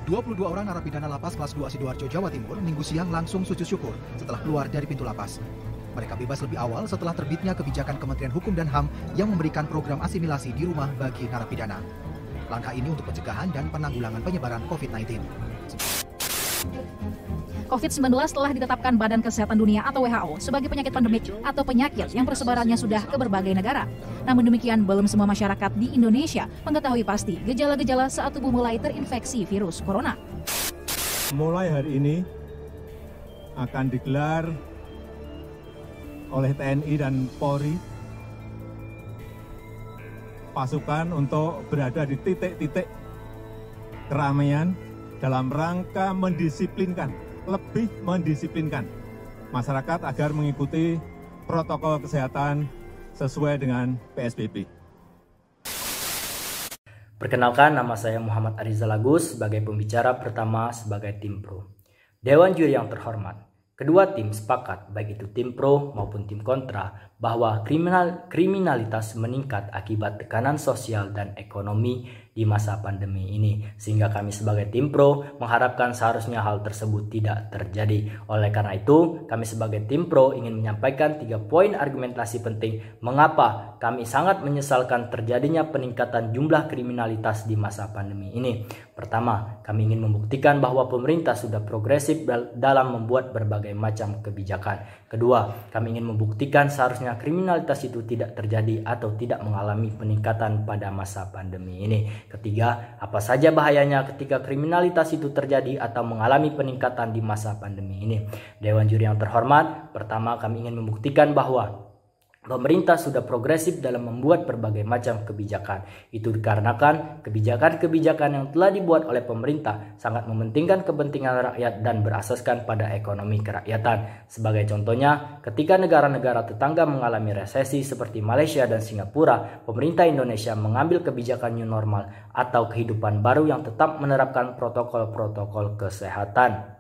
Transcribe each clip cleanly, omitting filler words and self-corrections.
22 orang narapidana lapas kelas 2 Sidoarjo, Jawa Timur, Minggu siang langsung sujud syukur setelah keluar dari pintu lapas. Mereka bebas lebih awal setelah terbitnya kebijakan Kementerian Hukum dan HAM yang memberikan program asimilasi di rumah bagi narapidana. Langkah ini untuk pencegahan dan penanggulangan penyebaran COVID-19. COVID-19 telah ditetapkan Badan Kesehatan Dunia atau WHO sebagai penyakit pandemik atau penyakit yang persebarannya sudah ke berbagai negara. Namun demikian, belum semua masyarakat di Indonesia mengetahui pasti gejala-gejala saat tubuh mulai terinfeksi virus corona. Mulai hari ini akan digelar oleh TNI dan Polri pasukan untuk berada di titik-titik keramaian dalam rangka lebih mendisiplinkan masyarakat agar mengikuti protokol kesehatan sesuai dengan PSBB. Perkenalkan, nama saya Muhammad Arizal Agus sebagai pembicara pertama sebagai tim pro. Dewan juri yang terhormat, kedua tim sepakat, baik itu tim pro maupun tim kontra, bahwa kriminalitas meningkat akibat tekanan sosial dan ekonomi di masa pandemi ini, sehingga kami sebagai tim pro mengharapkan seharusnya hal tersebut tidak terjadi. Oleh karena itu, kami sebagai tim pro ingin menyampaikan 3 poin argumentasi penting mengapa kami sangat menyesalkan terjadinya peningkatan jumlah kriminalitas di masa pandemi ini. Pertama, kami ingin membuktikan bahwa pemerintah sudah progresif dalam membuat berbagai macam kebijakan. Kedua, kami ingin membuktikan seharusnya kriminalitas itu tidak terjadi atau tidak mengalami peningkatan pada masa pandemi ini. Ketiga, apa saja bahayanya ketika kriminalitas itu terjadi atau mengalami peningkatan di masa pandemi ini. Dewan juri yang terhormat, pertama kami ingin membuktikan bahwa pemerintah sudah progresif dalam membuat berbagai macam kebijakan. Itu dikarenakan kebijakan-kebijakan yang telah dibuat oleh pemerintah sangat mementingkan kepentingan rakyat dan berasaskan pada ekonomi kerakyatan. Sebagai contohnya, ketika negara-negara tetangga mengalami resesi seperti Malaysia dan Singapura, pemerintah Indonesia mengambil kebijakan new normal atau kehidupan baru yang tetap menerapkan protokol-protokol kesehatan.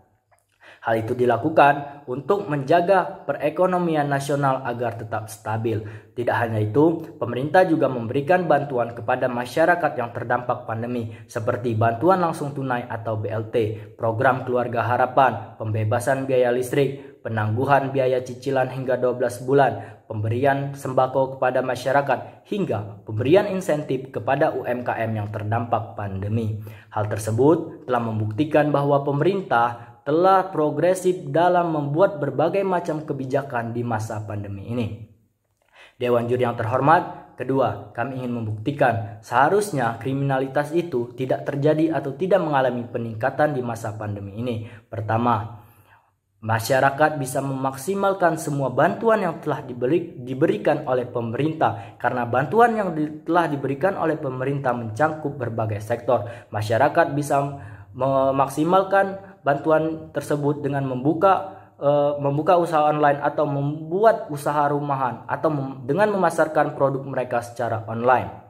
Hal itu dilakukan untuk menjaga perekonomian nasional agar tetap stabil. Tidak hanya itu, pemerintah juga memberikan bantuan kepada masyarakat yang terdampak pandemi, seperti bantuan langsung tunai atau BLT, program Keluarga Harapan, pembebasan biaya listrik, penangguhan biaya cicilan hingga 12 bulan, pemberian sembako kepada masyarakat, hingga pemberian insentif kepada UMKM yang terdampak pandemi. Hal tersebut telah membuktikan bahwa pemerintah telah progresif dalam membuat berbagai macam kebijakan di masa pandemi ini. Dewan juri yang terhormat, kedua, kami ingin membuktikan seharusnya kriminalitas itu tidak terjadi atau tidak mengalami peningkatan di masa pandemi ini. Pertama, masyarakat bisa memaksimalkan semua bantuan yang telah diberikan oleh pemerintah, karena bantuan yang telah diberikan oleh pemerintah mencangkup berbagai sektor. Masyarakat bisa memaksimalkan bantuan tersebut dengan membuka usaha online atau membuat usaha rumahan atau dengan memasarkan produk mereka secara online.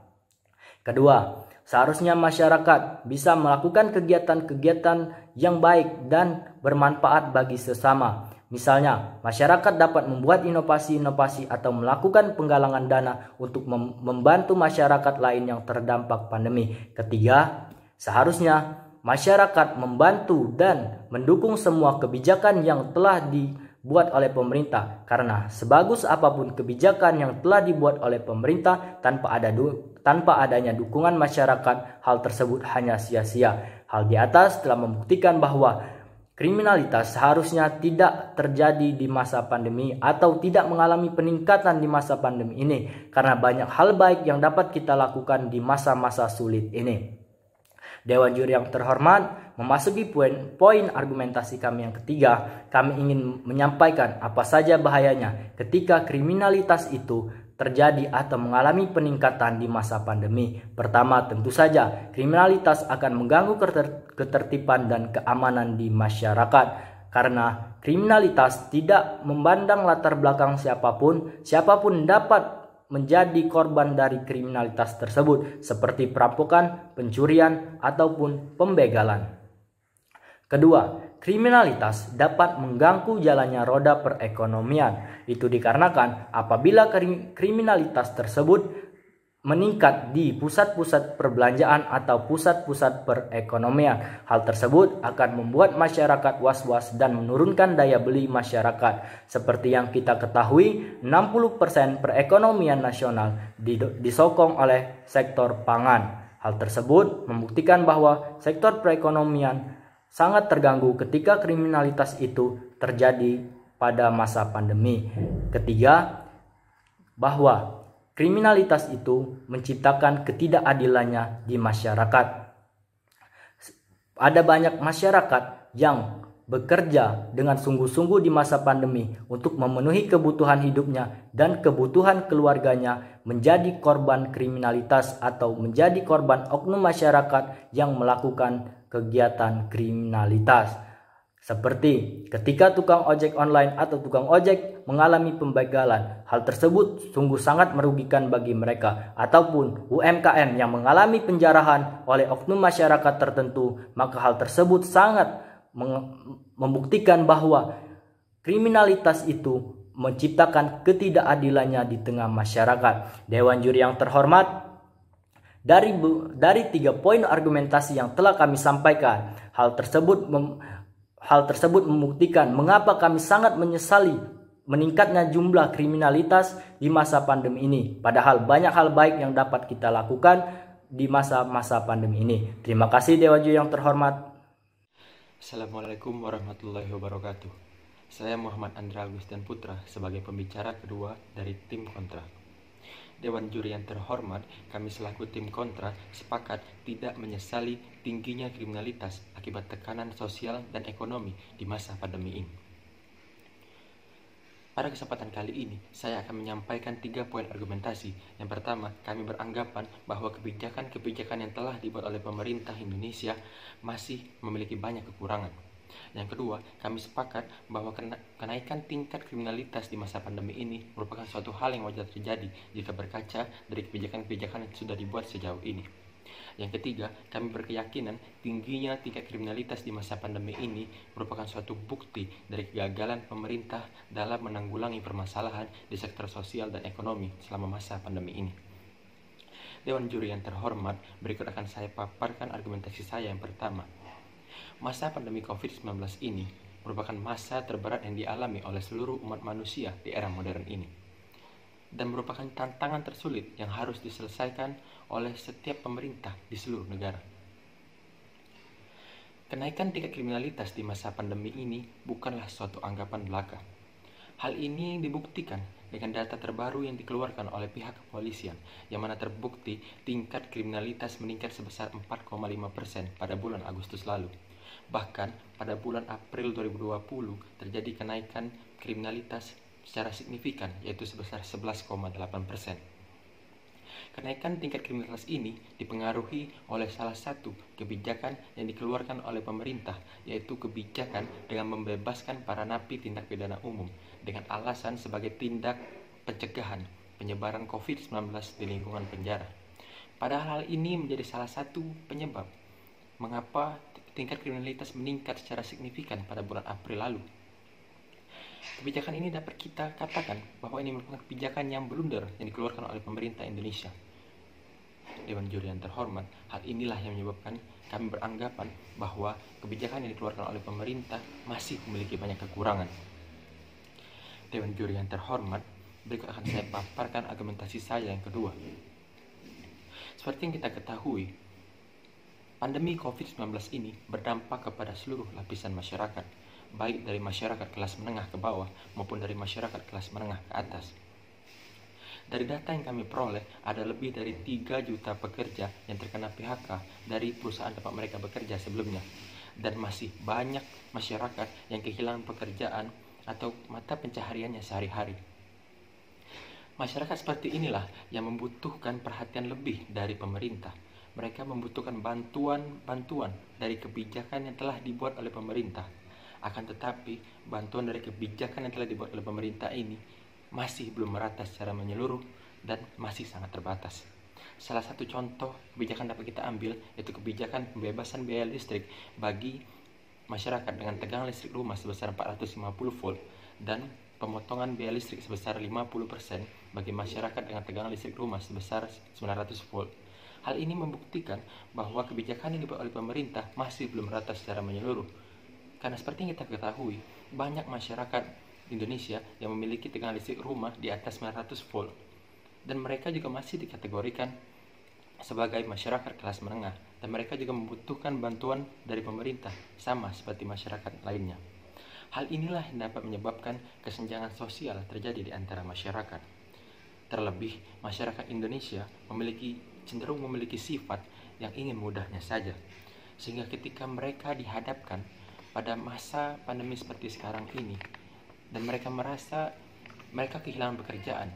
Kedua, seharusnya masyarakat bisa melakukan kegiatan-kegiatan yang baik dan bermanfaat bagi sesama. Misalnya, masyarakat dapat membuat inovasi-inovasi atau melakukan penggalangan dana untuk membantu masyarakat lain yang terdampak pandemi. Ketiga, seharusnya masyarakat membantu dan mendukung semua kebijakan yang telah dibuat oleh pemerintah, karena sebagus apapun kebijakan yang telah dibuat oleh pemerintah tanpa adanya dukungan masyarakat, hal tersebut hanya sia-sia. Hal di atas telah membuktikan bahwa kriminalitas seharusnya tidak terjadi di masa pandemi atau tidak mengalami peningkatan di masa pandemi ini, karena banyak hal baik yang dapat kita lakukan di masa-masa sulit ini. Dewan juri yang terhormat, memasuki poin argumentasi kami yang ketiga, kami ingin menyampaikan apa saja bahayanya ketika kriminalitas itu terjadi atau mengalami peningkatan di masa pandemi. Pertama, tentu saja kriminalitas akan mengganggu ketertiban dan keamanan di masyarakat, karena kriminalitas tidak memandang latar belakang siapapun dapat menjadi korban dari kriminalitas tersebut, seperti perampokan, pencurian, ataupun pembegalan. Kedua, kriminalitas dapat mengganggu jalannya roda perekonomian. Itu dikarenakan apabila kriminalitas tersebut meningkat di pusat-pusat perbelanjaan atau pusat-pusat perekonomian. Hal tersebut akan membuat masyarakat was-was dan menurunkan daya beli masyarakat. Seperti yang kita ketahui, 60% perekonomian nasional disokong oleh sektor pangan. Hal tersebut membuktikan bahwa sektor perekonomian sangat terganggu ketika kriminalitas itu terjadi pada masa pandemi. Ketiga, bahwa kriminalitas itu menciptakan ketidakadilannya di masyarakat. Ada banyak masyarakat yang bekerja dengan sungguh-sungguh di masa pandemi untuk memenuhi kebutuhan hidupnya dan kebutuhan keluarganya, menjadi korban kriminalitas atau menjadi korban oknum masyarakat yang melakukan kegiatan kriminalitas. Seperti ketika tukang ojek online atau tukang ojek mengalami pembegalan, hal tersebut sungguh sangat merugikan bagi mereka. Ataupun UMKM yang mengalami penjarahan oleh oknum masyarakat tertentu, maka hal tersebut sangat membuktikan bahwa kriminalitas itu menciptakan ketidakadilannya di tengah masyarakat. Dewan juri yang terhormat, dari 3 poin argumentasi yang telah kami sampaikan, hal tersebut membuktikan mengapa kami sangat menyesali meningkatnya jumlah kriminalitas di masa pandemi ini. Padahal banyak hal baik yang dapat kita lakukan di masa-masa pandemi ini. Terima kasih Dewan Juri yang terhormat. Assalamualaikum warahmatullahi wabarakatuh. Saya Muhammad Andra Agustin Putra sebagai pembicara kedua dari tim kontra. Dewan juri yang terhormat, kami selaku tim kontra sepakat tidak menyesali tingginya kriminalitas akibat tekanan sosial dan ekonomi di masa pandemi ini. Pada kesempatan kali ini, saya akan menyampaikan 3 poin argumentasi. Yang pertama, kami beranggapan bahwa kebijakan-kebijakan yang telah dibuat oleh pemerintah Indonesia masih memiliki banyak kekurangan. Yang kedua, kami sepakat bahwa kenaikan tingkat kriminalitas di masa pandemi ini merupakan suatu hal yang wajar terjadi jika berkaca dari kebijakan-kebijakan yang sudah dibuat sejauh ini. Yang ketiga, kami berkeyakinan tingginya tingkat kriminalitas di masa pandemi ini merupakan suatu bukti dari kegagalan pemerintah dalam menanggulangi permasalahan di sektor sosial dan ekonomi selama masa pandemi ini. Dewan juri yang terhormat, berikut akan saya paparkan argumentasi saya yang pertama. Masa pandemi COVID-19 ini merupakan masa terberat yang dialami oleh seluruh umat manusia di era modern ini, dan merupakan tantangan tersulit yang harus diselesaikan oleh setiap pemerintah di seluruh negara. Kenaikan tingkat kriminalitas di masa pandemi ini bukanlah suatu anggapan belaka. Hal ini yang dibuktikan dengan data terbaru yang dikeluarkan oleh pihak kepolisian, yang mana terbukti tingkat kriminalitas meningkat sebesar 4,5% pada bulan Agustus lalu. Bahkan pada bulan April 2020 terjadi kenaikan kriminalitas secara signifikan, yaitu sebesar 11,8%. Kenaikan tingkat kriminalitas ini dipengaruhi oleh salah satu kebijakan yang dikeluarkan oleh pemerintah, yaitu kebijakan dengan membebaskan para napi tindak pidana umum dengan alasan sebagai tindak pencegahan penyebaran COVID-19 di lingkungan penjara. Padahal hal ini menjadi salah satu penyebab mengapa tingkat kriminalitas meningkat secara signifikan pada bulan April lalu. Kebijakan ini dapat kita katakan bahwa ini merupakan kebijakan yang blunder yang dikeluarkan oleh pemerintah Indonesia. Dewan juri yang terhormat, hal inilah yang menyebabkan kami beranggapan bahwa kebijakan yang dikeluarkan oleh pemerintah masih memiliki banyak kekurangan. Dewan juri yang terhormat, berikut akan saya paparkan argumentasi saya yang kedua. Seperti yang kita ketahui, pandemi COVID-19 ini berdampak kepada seluruh lapisan masyarakat, baik dari masyarakat kelas menengah ke bawah maupun dari masyarakat kelas menengah ke atas. Dari data yang kami peroleh, ada lebih dari 3 juta pekerja yang terkena PHK dari perusahaan tempat mereka bekerja sebelumnya. Dan masih banyak masyarakat yang kehilangan pekerjaan atau mata pencahariannya sehari-hari. Masyarakat seperti inilah yang membutuhkan perhatian lebih dari pemerintah. Mereka membutuhkan bantuan dari kebijakan yang telah dibuat oleh pemerintah. Akan tetapi, bantuan dari kebijakan yang telah dibuat oleh pemerintah ini masih belum merata secara menyeluruh dan masih sangat terbatas. Salah satu contoh kebijakan dapat kita ambil yaitu kebijakan pembebasan biaya listrik bagi masyarakat dengan tegangan listrik rumah sebesar 450 volt dan pemotongan biaya listrik sebesar 50% bagi masyarakat dengan tegangan listrik rumah sebesar 900 volt. Hal ini membuktikan bahwa kebijakan yang dibuat oleh pemerintah masih belum rata secara menyeluruh. Karena seperti yang kita ketahui, banyak masyarakat Indonesia yang memiliki tegangan listrik rumah di atas 900 volt. Dan mereka juga masih dikategorikan sebagai masyarakat kelas menengah. Dan mereka juga membutuhkan bantuan dari pemerintah, sama seperti masyarakat lainnya. Hal inilah yang dapat menyebabkan kesenjangan sosial terjadi di antara masyarakat. Terlebih, masyarakat Indonesia cenderung memiliki sifat yang ingin mudahnya saja. Sehingga ketika mereka dihadapkan pada masa pandemi seperti sekarang ini, dan mereka merasa mereka kehilangan pekerjaan,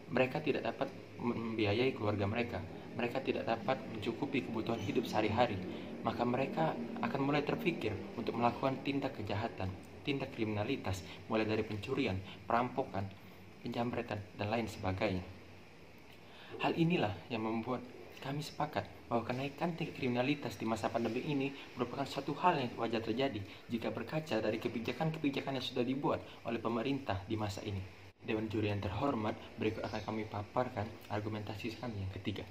mereka tidak dapat membiayai keluarga mereka tidak dapat mencukupi kebutuhan hidup sehari-hari, maka mereka akan mulai terpikir untuk melakukan tindak kejahatan, tindak kriminalitas, mulai dari pencurian, perampokan, penjamretan, dan lain sebagainya. Hal inilah yang membuat kami sepakat bahwa kenaikan tingkat kriminalitas di masa pandemi ini merupakan suatu hal yang wajar terjadi jika berkaca dari kebijakan-kebijakan yang sudah dibuat oleh pemerintah di masa ini. Dewan Juri yang terhormat, berikut akan kami paparkan argumentasi kami yang ketiga.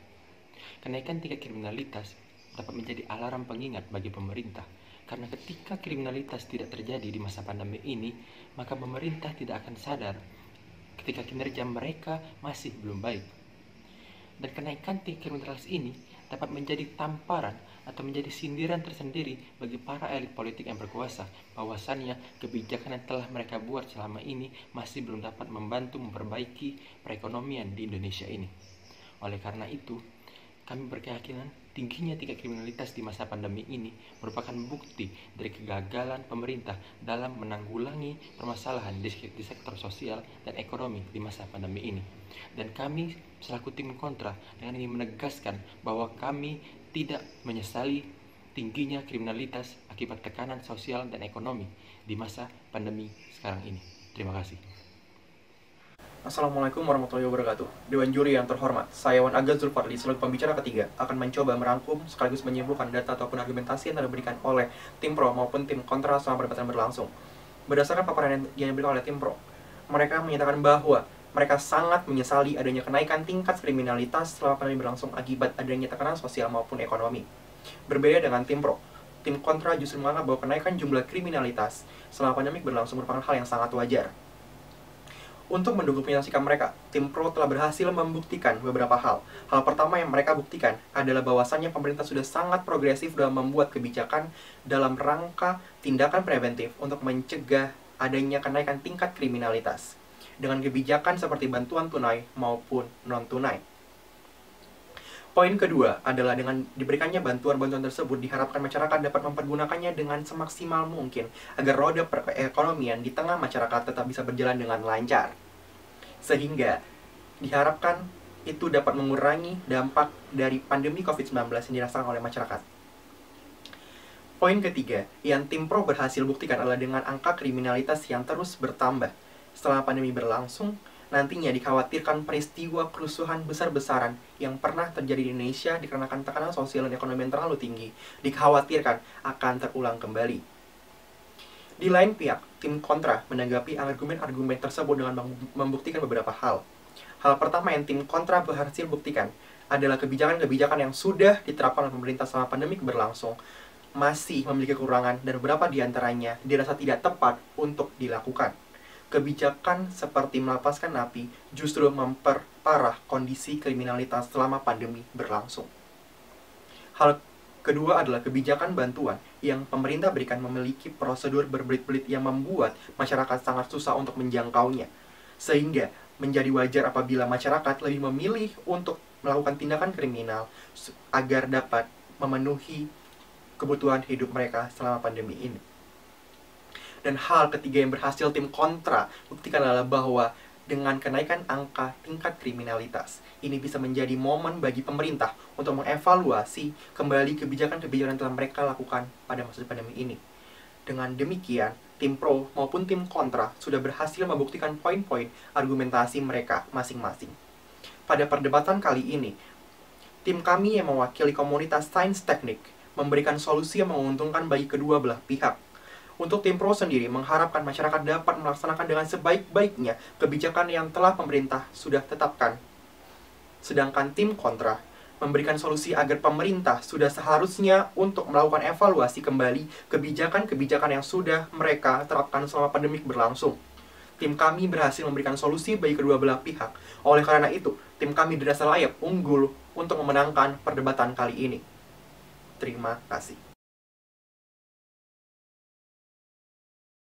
Kenaikan tingkat kriminalitas dapat menjadi alarm pengingat bagi pemerintah, karena ketika kriminalitas tidak terjadi di masa pandemi ini, maka pemerintah tidak akan sadar ketika kinerja mereka masih belum baik. Dan kenaikan tingkat kriminalitas ini dapat menjadi tamparan atau menjadi sindiran tersendiri bagi para elit politik yang berkuasa, bahwasannya kebijakan yang telah mereka buat selama ini masih belum dapat membantu memperbaiki perekonomian di Indonesia ini. Oleh karena itu, kami berkeyakinan tingginya tingkat kriminalitas di masa pandemi ini merupakan bukti dari kegagalan pemerintah dalam menanggulangi permasalahan di sektor sosial dan ekonomi di masa pandemi ini. Dan kami selaku tim kontra dengan ini menegaskan bahwa kami tidak menyesali tingginya kriminalitas akibat tekanan sosial dan ekonomi di masa pandemi sekarang ini. Terima kasih. Assalamualaikum warahmatullahi wabarakatuh. Dewan Juri yang terhormat, saya Wan Aga Zulfarli selaku pembicara ketiga akan mencoba merangkum sekaligus menyimpulkan data ataupun argumentasi yang telah diberikan oleh tim pro maupun tim kontra selama perdebatan berlangsung. Berdasarkan paparan yang diberikan oleh tim pro, mereka menyatakan bahwa mereka sangat menyesali adanya kenaikan tingkat kriminalitas selama pandemi berlangsung akibat adanya tekanan sosial maupun ekonomi. Berbeda dengan tim pro, tim kontra justru menganggap bahwa kenaikan jumlah kriminalitas selama pandemi berlangsung merupakan hal yang sangat wajar. Untuk mendukung pernyataan sikap mereka, tim pro telah berhasil membuktikan beberapa hal. Hal pertama yang mereka buktikan adalah bahwasannya pemerintah sudah sangat progresif dalam membuat kebijakan dalam rangka tindakan preventif untuk mencegah adanya kenaikan tingkat kriminalitas dengan kebijakan seperti bantuan tunai maupun non-tunai. Poin kedua adalah dengan diberikannya bantuan-bantuan tersebut diharapkan masyarakat dapat mempergunakannya dengan semaksimal mungkin agar roda perekonomian di tengah masyarakat tetap bisa berjalan dengan lancar. Sehingga diharapkan itu dapat mengurangi dampak dari pandemi COVID-19 yang dirasakan oleh masyarakat. Poin ketiga yang tim pro berhasil buktikan adalah dengan angka kriminalitas yang terus bertambah. Setelah pandemi berlangsung, nantinya dikhawatirkan peristiwa kerusuhan besar-besaran yang pernah terjadi di Indonesia dikarenakan tekanan sosial dan ekonomi yang terlalu tinggi, dikhawatirkan akan terulang kembali. Di lain pihak, tim kontra menanggapi argumen-argumen tersebut dengan membuktikan beberapa hal. Hal pertama yang tim kontra berhasil buktikan adalah kebijakan-kebijakan yang sudah diterapkan oleh pemerintah selama pandemi berlangsung masih memiliki kekurangan dan beberapa diantaranya dirasa tidak tepat untuk dilakukan. Kebijakan seperti melepaskan napi justru memperparah kondisi kriminalitas selama pandemi berlangsung. Hal kedua adalah kebijakan bantuan yang pemerintah berikan memiliki prosedur berbelit-belit yang membuat masyarakat sangat susah untuk menjangkaunya. Sehingga menjadi wajar apabila masyarakat lebih memilih untuk melakukan tindakan kriminal agar dapat memenuhi kebutuhan hidup mereka selama pandemi ini. Dan hal ketiga yang berhasil tim kontra buktikan adalah bahwa dengan kenaikan angka tingkat kriminalitas, ini bisa menjadi momen bagi pemerintah untuk mengevaluasi kembali kebijakan-kebijakan yang telah mereka lakukan pada masa pandemi ini. Dengan demikian, tim pro maupun tim kontra sudah berhasil membuktikan poin-poin argumentasi mereka masing-masing. Pada perdebatan kali ini, tim kami yang mewakili komunitas sains teknik memberikan solusi yang menguntungkan bagi kedua belah pihak. Untuk tim pro sendiri mengharapkan masyarakat dapat melaksanakan dengan sebaik-baiknya kebijakan yang telah pemerintah sudah tetapkan. Sedangkan tim kontra memberikan solusi agar pemerintah sudah seharusnya untuk melakukan evaluasi kembali kebijakan-kebijakan yang sudah mereka terapkan selama pandemik berlangsung. Tim kami berhasil memberikan solusi bagi kedua belah pihak. Oleh karena itu, tim kami dirasa layak unggul untuk memenangkan perdebatan kali ini. Terima kasih.